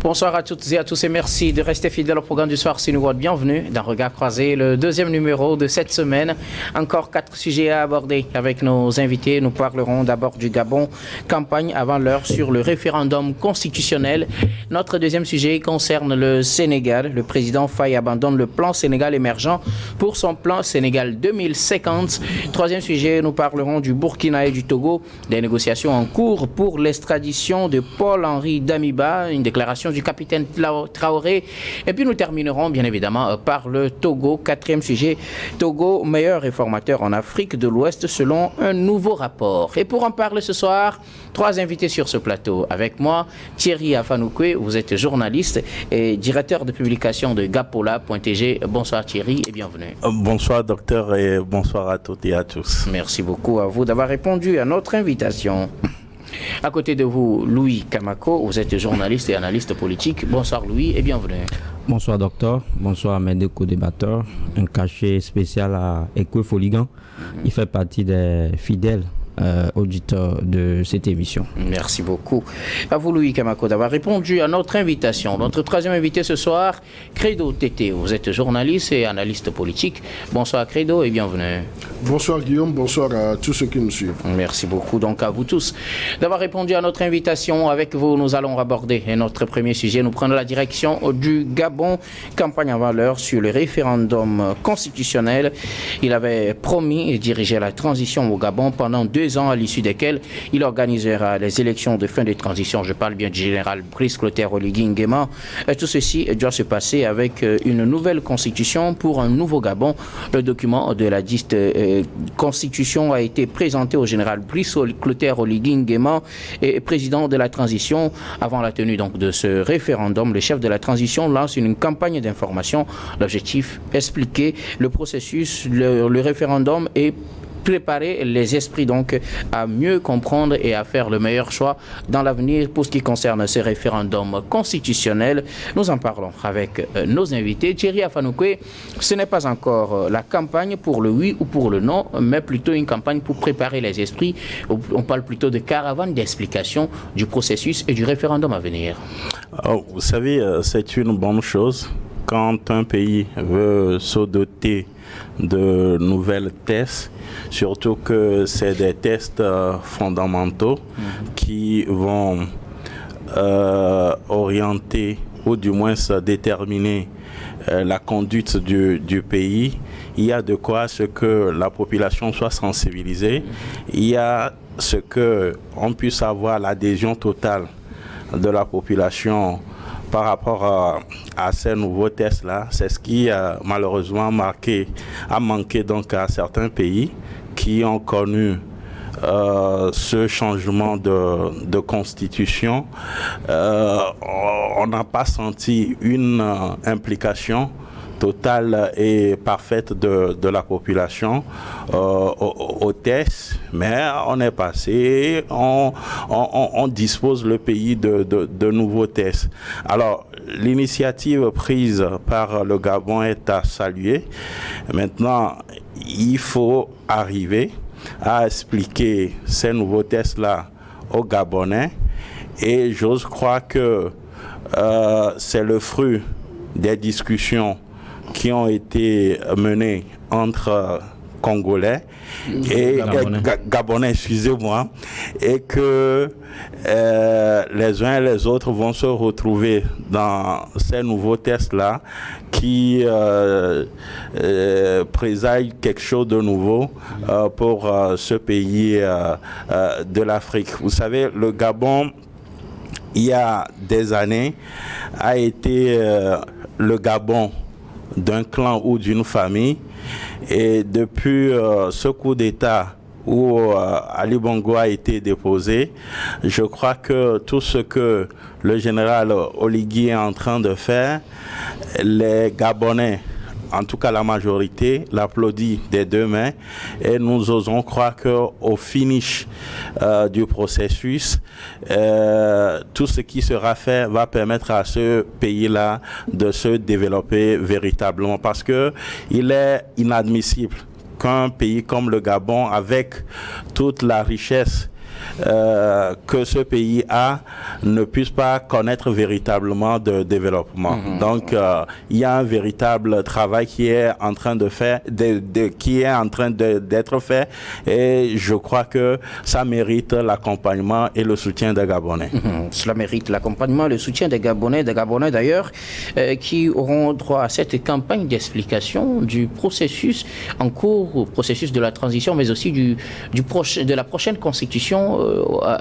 Bonsoir à toutes et à tous et merci de rester fidèles au programme du soir Sinu World. Bienvenue dans Regard Croisé, le deuxième numéro de cette semaine. Encore 4 sujets à aborder avec nos invités. Nous parlerons d'abord du Gabon, campagne avant l'heure sur le référendum constitutionnel. Notre deuxième sujet concerne le Sénégal. Le président Faye abandonne le plan Sénégal émergent pour son plan Sénégal 2050. Troisième sujet, nous parlerons du Burkina et du Togo, des négociations en cours pour l'extradition de Paul-Henri Damiba, une déclaration du capitaine Traoré. Et puis nous terminerons bien évidemment par le Togo. Quatrième sujet, Togo, meilleur réformateur en Afrique de l'Ouest selon un nouveau rapport. Et pour en parler ce soir, 3 invités sur ce plateau. Avec moi, Thierry Afanoukwe, vous êtes journaliste et directeur de publication de Gapola.tg. Bonsoir Thierry et bienvenue. Bonsoir docteur et bonsoir à toutes et à tous. Merci beaucoup à vous d'avoir répondu à notre invitation. À côté de vous, Louis Kamako, vous êtes journaliste et analyste politique. Bonsoir Louis et bienvenue. Bonsoir docteur, bonsoir à mes deux co-débatteurs. Un cachet spécial à Ekwe Foligan. Il fait partie des fidèles auditeurs de cette émission. Merci beaucoup. À vous Louis Kamako d'avoir répondu à notre invitation. Notre troisième invité ce soir, Credo Tété. Vous êtes journaliste et analyste politique. Bonsoir Credo et bienvenue. Bonsoir Guillaume, bonsoir à tous ceux qui nous suivent. Merci beaucoup donc à vous tous d'avoir répondu à notre invitation. Avec vous, nous allons aborder notre premier sujet. Nous prenons la direction du Gabon, campagne en valeur sur le référendum constitutionnel. Il avait promis et dirigé la transition au Gabon pendant 2 ans, à l'issue desquels il organisera les élections de fin de transition. Je parle bien du général Brice Clotaire Oligui Nguema. Tout ceci doit se passer avec une nouvelle constitution pour un nouveau Gabon. Le document de la dite constitution a été présenté au général Brice Clotaire Oligui Nguema, et président de la transition. Avant la tenue donc de ce référendum, le chef de la transition lance une campagne d'information. L'objectif, expliquer le processus, le référendum et préparer les esprits donc à mieux comprendre et à faire le meilleur choix dans l'avenir pour ce qui concerne ce référendum constitutionnel. Nous en parlons avec nos invités. Thierry Afanoukwe, ce n'est pas encore la campagne pour le oui ou pour le non, mais plutôt une campagne pour préparer les esprits. On parle plutôt de caravane d'explication du processus et du référendum à venir. Vous savez, c'est une bonne chose quand un pays veut se doter de nouvelles tests, surtout que c'est des tests fondamentaux qui vont orienter ou du moins déterminer la conduite du pays. Il y a de quoi ce que la population soit sensibilisée, il y a ce que on puisse avoir l'adhésion totale de la population par rapport à ces nouveaux tests-là. C'est ce qui malheureusement a manqué donc à certains pays qui ont connu ce changement de constitution. On n'a pas senti une implication totale et parfaite de la population au test, mais on est passé, on dispose le pays de nouveaux tests. Alors, l'initiative prise par le Gabon est à saluer. Maintenant, il faut arriver à expliquer ces nouveaux tests-là aux Gabonais, et j'ose croire que c'est le fruit des discussions qui ont été menées entre Congolais et Gabonais, excusez-moi, et que les uns et les autres vont se retrouver dans ces nouveaux tests-là qui présagent quelque chose de nouveau pour ce pays de l'Afrique. Vous savez, le Gabon, il y a des années, a été le Gabon d'un clan ou d'une famille, et depuis ce coup d'État où Ali Bongo a été déposé, je crois que tout ce que le général Oligui est en train de faire, les Gabonais, en tout cas la majorité, l'applaudit des 2 mains, et nous osons croire qu'au finish du processus, tout ce qui sera fait va permettre à ce pays-là de se développer véritablement, parce que il est inadmissible qu'un pays comme le Gabon, avec toute la richesse que ce pays a ne puisse pas connaître véritablement de développement. Donc, il y a un véritable travail qui est en train d'être fait, et je crois que ça mérite l'accompagnement et le soutien des Gabonais. Cela mérite l'accompagnement et le soutien des Gabonais d'ailleurs, qui auront droit à cette campagne d'explication du processus en cours, processus de la transition, mais aussi de la prochaine constitution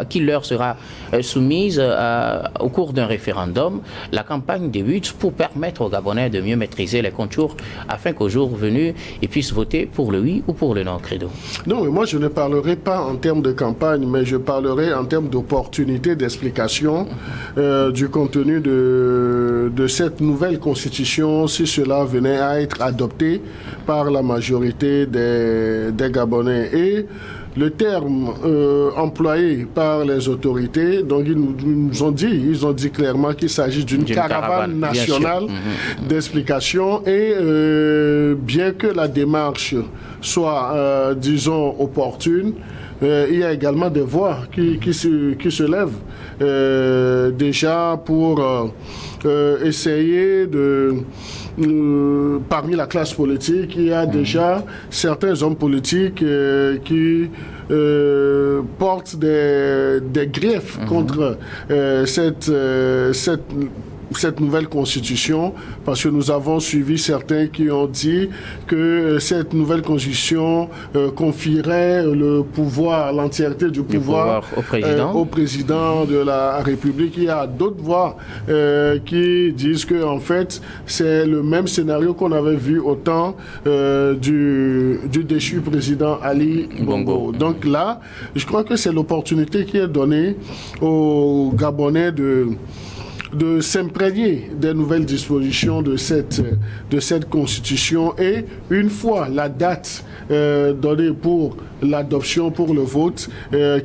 qui leur sera soumise au cours d'un référendum. La campagne débute pour permettre aux Gabonais de mieux maîtriser les contours afin qu'au jour venu, ils puissent voter pour le oui ou pour le non, Credo. Non, mais moi je ne parlerai pas en termes de campagne, mais je parlerai en termes d'opportunité d'explication du contenu de cette nouvelle constitution, si cela venait à être adopté par la majorité des Gabonais. Et le terme employé par les autorités, donc ils nous ont dit clairement qu'il s'agit d'une caravane nationale d'explication, et bien que la démarche soit, disons, opportune, il y a également des voix qui se lèvent déjà pour essayer de... parmi la classe politique, il y a déjà certains hommes politiques qui portent des griefs contre cette nouvelle constitution, parce que nous avons suivi certains qui ont dit que cette nouvelle constitution confierait le pouvoir, l'entièreté du pouvoir au président de la République. Il y a d'autres voix qui disent que en fait c'est le même scénario qu'on avait vu au temps du déchu président Ali Bongo. Donc là, je crois que c'est l'opportunité qui est donnée aux Gabonais de s'imprégner des nouvelles dispositions de cette constitution, et une fois la date donnée pour l'adoption, pour le vote,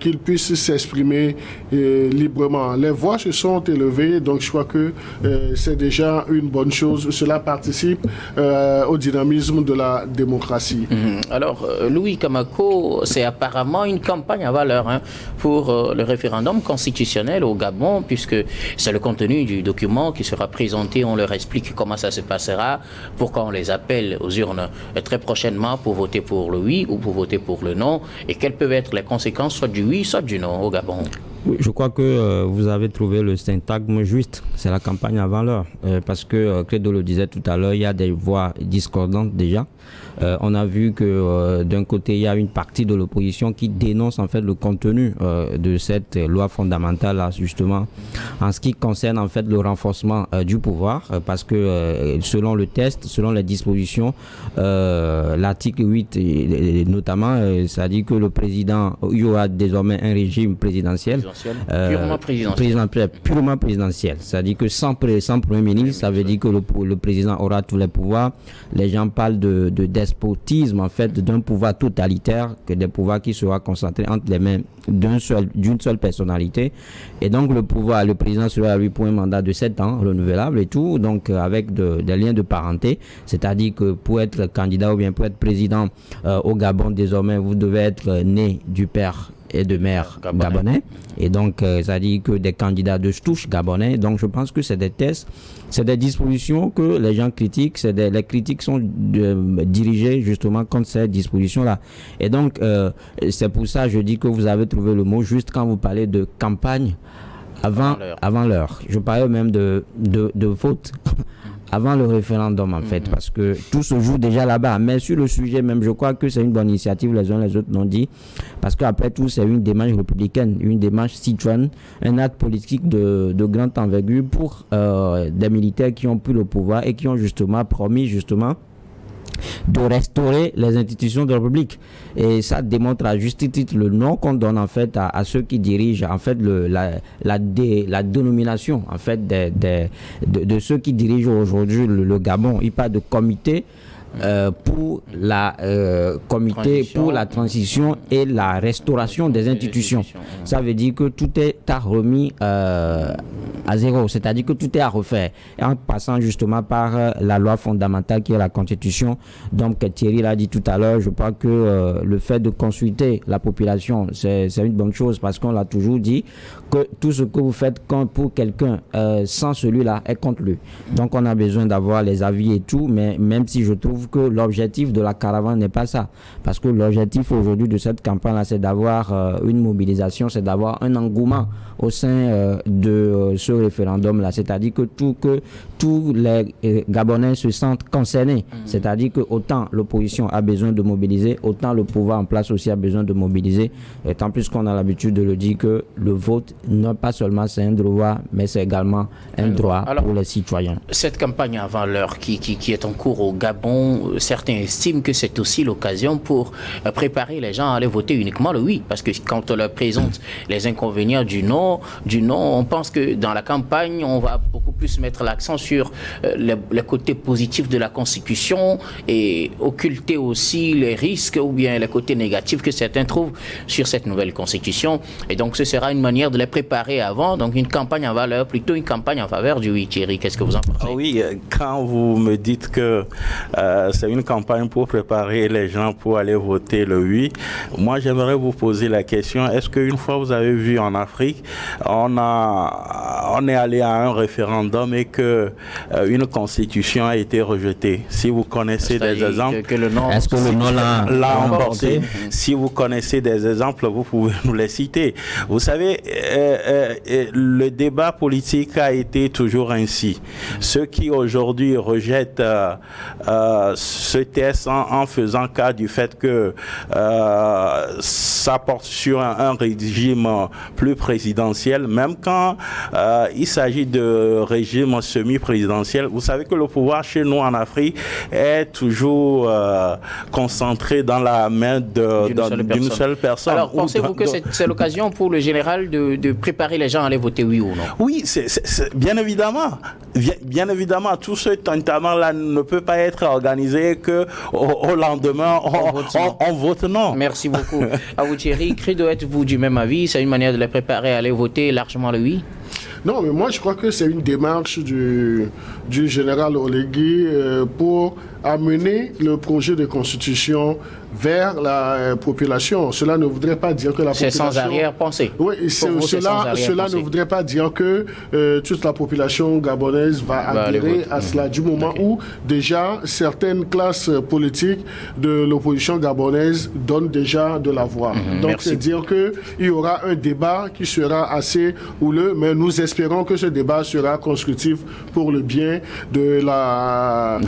qu'ils puissent s'exprimer librement. Les voix se sont élevées, donc je crois que c'est déjà une bonne chose. Cela participe au dynamisme de la démocratie. Alors, Louis Kamako, c'est apparemment une campagne à valeur pour le référendum constitutionnel au Gabon, puisque c'est le contenu du document qui sera présenté. On leur explique comment ça se passera, pourquoi on les appelle aux urnes très prochainement pour voter pour le oui ou pour voter pour le non, et quelles peuvent être les conséquences soit du oui, soit du non au Gabon. Oui, je crois que vous avez trouvé le syntagme juste. C'est la campagne avant l'heure. Parce que, Credo le disait tout à l'heure, il y a des voix discordantes déjà. On a vu que d'un côté, il y a une partie de l'opposition qui dénonce en fait le contenu de cette loi fondamentale, là, justement, en ce qui concerne en fait le renforcement du pouvoir. Parce que selon le test, selon les dispositions, l'article 8 notamment, ça dit que le président, il y aura désormais un régime présidentiel. Purement présidentiel. C'est-à-dire que sans Premier ministre, ça veut dire que le président aura tous les pouvoirs. Les gens parlent de despotisme, en fait, d'un pouvoir totalitaire, que des pouvoirs qui sera concentrés entre les mains d'une seule personnalité. Et donc, le président sera lui pour un mandat de 7 ans, renouvelable et tout, donc avec des liens de parenté. C'est-à-dire que pour être candidat ou bien pour être président au Gabon, désormais, vous devez être né du père et de mère gabonais. Et donc, ça dit que des candidats de souche gabonais. Donc, je pense que c'est des tests, c'est des dispositions que les gens critiquent. Les critiques sont dirigées justement contre ces dispositions-là. Et donc, c'est pour ça que je dis que vous avez trouvé le mot juste quand vous parlez de campagne avant l'heure. Je parlais même de vote. Avant le référendum, en fait, parce que tout se joue déjà là-bas. Mais sur le sujet même, je crois que c'est une bonne initiative, les uns les autres l'ont dit, parce qu'après tout, c'est une démarche républicaine, une démarche citoyenne, un acte politique de grande envergure pour des militaires qui ont pris le pouvoir et qui ont justement promis, de restaurer les institutions de la République. Et ça démontre à juste titre le nom qu'on donne en fait à ceux qui dirigent en fait la dénomination en fait de ceux qui dirigent aujourd'hui le Gabon. Il parle de comité pour la comité pour la transition et la restauration des institutions. Ça veut dire que tout est à remis à zéro, c'est-à-dire que tout est à refaire. Et en passant justement par la loi fondamentale qui est la Constitution. Donc Thierry l'a dit tout à l'heure, je crois que le fait de consulter la population, c'est une bonne chose parce qu'on l'a toujours dit que tout ce que vous faites pour quelqu'un sans celui-là est contre lui. Donc on a besoin d'avoir les avis et tout, mais même si je trouve que l'objectif de la caravane n'est pas ça, parce que l'objectif aujourd'hui de cette campagne-là, c'est d'avoir une mobilisation, c'est d'avoir un engouement au sein de ce référendum-là, c'est-à-dire que tous les Gabonais se sentent concernés, c'est-à-dire que autant l'opposition a besoin de mobiliser, autant le pouvoir en place aussi a besoin de mobiliser, et tant plus qu'on a l'habitude de le dire que le vote, non pas seulement c'est un droit, mais c'est également un droit. Alors, pour les citoyens. Cette campagne avant l'heure qui est en cours au Gabon, certains estiment que c'est aussi l'occasion pour préparer les gens à aller voter uniquement le oui, parce que quand on leur présente les inconvénients du non, on pense que dans la campagne, on va beaucoup plus mettre l'accent sur les côtés positifs de la Constitution et occulter aussi les risques ou bien les côtés négatifs que certains trouvent sur cette nouvelle Constitution. Et donc, ce sera une manière de les préparer avant, donc une campagne en valeur, plutôt une campagne en faveur du oui. Thierry, qu'est-ce que vous en pensez? Oui, quand vous me dites que c'est une campagne pour préparer les gens pour aller voter le oui, moi j'aimerais vous poser la question, est-ce qu'une fois vous avez vu en Afrique, on est allé à un référendum et que une constitution a été rejetée? Si vous connaissez des exemples, est-ce que le nom l'a emporté? Si vous connaissez des exemples, vous pouvez nous les citer. Vous savez, le débat politique a été toujours ainsi. Ceux qui aujourd'hui rejettent ce test en faisant cas du fait que ça porte sur un régime plus présidentiel, même quand il s'agit de régime semi-présidentiel, vous savez que le pouvoir chez nous en Afrique est toujours concentré dans la main d'une seule personne. Alors, pensez-vous que c'est l'occasion pour le général de préparer les gens à aller voter oui ou non? Oui, c'est bien évidemment. Bien évidemment, tout ce tintamarre-là ne peut pas être organisé qu'au lendemain, on vote non. Merci beaucoup. À vous Thierry, Credo, êtes-vous du même avis? C'est une manière de les préparer à aller voter largement le oui? Non, mais moi je crois que c'est une démarche du général Olegui pour amener le projet de constitution vers la population. Cela ne voudrait pas dire que la population... C'est sans arrière-pensée. Oui, cela ne voudrait pas dire que toute la population gabonaise va adhérer à cela, du moment où déjà certaines classes politiques de l'opposition gabonaise donnent déjà de la voix. Donc c'est dire qu'il y aura un débat qui sera assez houleux, mais nous espérons que ce débat sera constructif pour le bien de la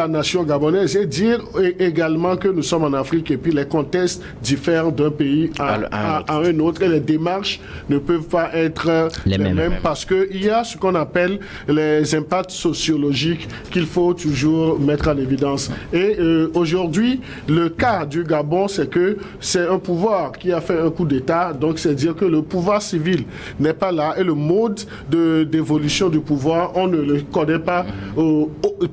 nation gabonaise, et dire également que nous sommes en Afrique et puis les contextes diffèrent d'un pays à un autre et les démarches ne peuvent pas être les mêmes parce qu'il y a ce qu'on appelle les impacts sociologiques qu'il faut toujours mettre en évidence. Et aujourd'hui, le cas du Gabon, c'est que c'est un pouvoir qui a fait un coup d'État, donc c'est dire que le pouvoir civil n'est pas là et le mode d'évolution du pouvoir, on ne le connaît pas,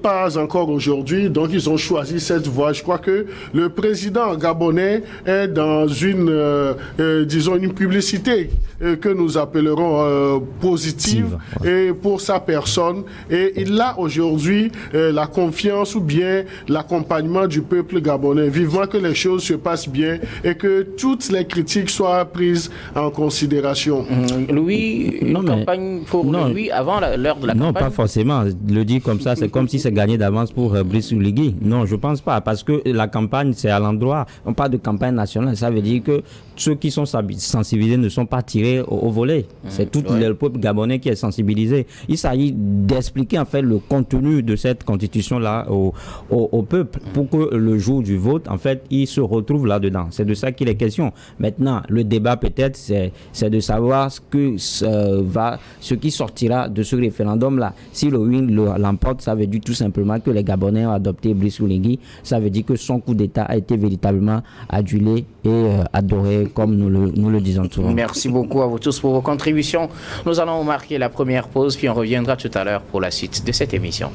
pas encore aujourd'hui, donc ils ont choisi cette voie. Je crois que le président gabonais est dans disons une publicité que nous appellerons positive et pour sa personne, et il a aujourd'hui la confiance ou bien l'accompagnement du peuple gabonais. Vivement que les choses se passent bien et que toutes les critiques soient prises en considération. Louis, une campagne pour Louis avant l'heure de la campagne? Non, pas forcément. Le dire comme ça, c'est comme si c'est gagné d'avance pour Brice Oligui. Non, je pense pas, parce que la campagne, c'est à l'endroit. On parle de campagne nationale, ça veut dire que ceux qui sont sensibilisés ne sont pas tirés au volet. C'est tout le peuple gabonais qui est sensibilisé. Il s'agit d'expliquer en fait le contenu de cette constitution-là au peuple pour que le jour du vote, en fait, il se retrouve là-dedans. C'est de ça qu'il est question. Maintenant, le débat peut-être, c'est de savoir ce qui sortira de ce référendum-là. Si le oui l'emporte, ça veut dire tout simplement que les Gabonais ont adopté Brice Oligui. Ça veut dire que son coup d'État a été véritablement adulé et adoré, comme nous le disons souvent. Merci beaucoup à vous tous pour vos contributions. Nous allons marquer la première pause, puis on reviendra tout à l'heure pour la suite de cette émission.